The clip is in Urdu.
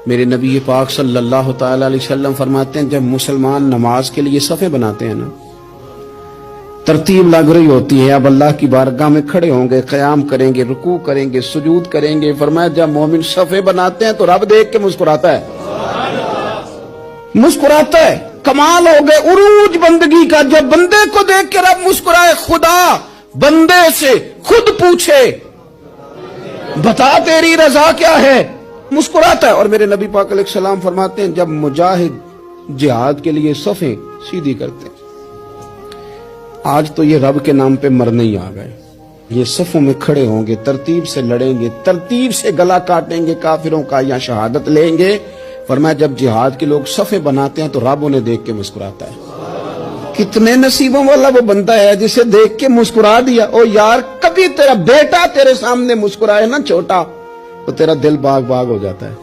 میرے نبی پاک صلی اللہ تعالی علیہ وسلم فرماتے ہیں جب مسلمان نماز کے لیے صفیں بناتے ہیں نا، ترتیب لگ رہی ہوتی ہے، اب اللہ کی بارگاہ میں کھڑے ہوں گے، قیام کریں گے، رکوع کریں گے، سجود کریں گے، فرمایا جب مومن صفیں بناتے ہیں تو رب دیکھ کے مسکراتا ہے، مسکراتا ہے۔ کمال ہو گئے عروج بندگی کا، جب بندے کو دیکھ کے رب مسکرائے، خدا بندے سے خود پوچھے بتا تیری رضا کیا ہے، مسکراتا ہے۔ اور میرے نبی پاک علیہ السلام فرماتے ہیں جب مجاہد جہاد کے لیے صفیں سیدھی کرتے ہیں، آج تو یہ رب کے نام پہ مرنے ہی آ گئے، یہ صفوں میں کھڑے ہوں گے، ترتیب سے لڑیں گے، ترتیب سے گلا کاٹیں گے کافروں کا یا شہادت لیں گے۔ فرمایا جب جہاد کے لوگ صفیں بناتے ہیں تو رب انہیں دیکھ کے مسکراتا ہے۔ کتنے نصیبوں والا وہ بندہ ہے جسے دیکھ کے مسکرا دیا۔ او یار کبھی تیرا بیٹا تیرے سامنے مسکرائے نا چھوٹا، تو تیرا دل باغ باغ ہو جاتا ہے۔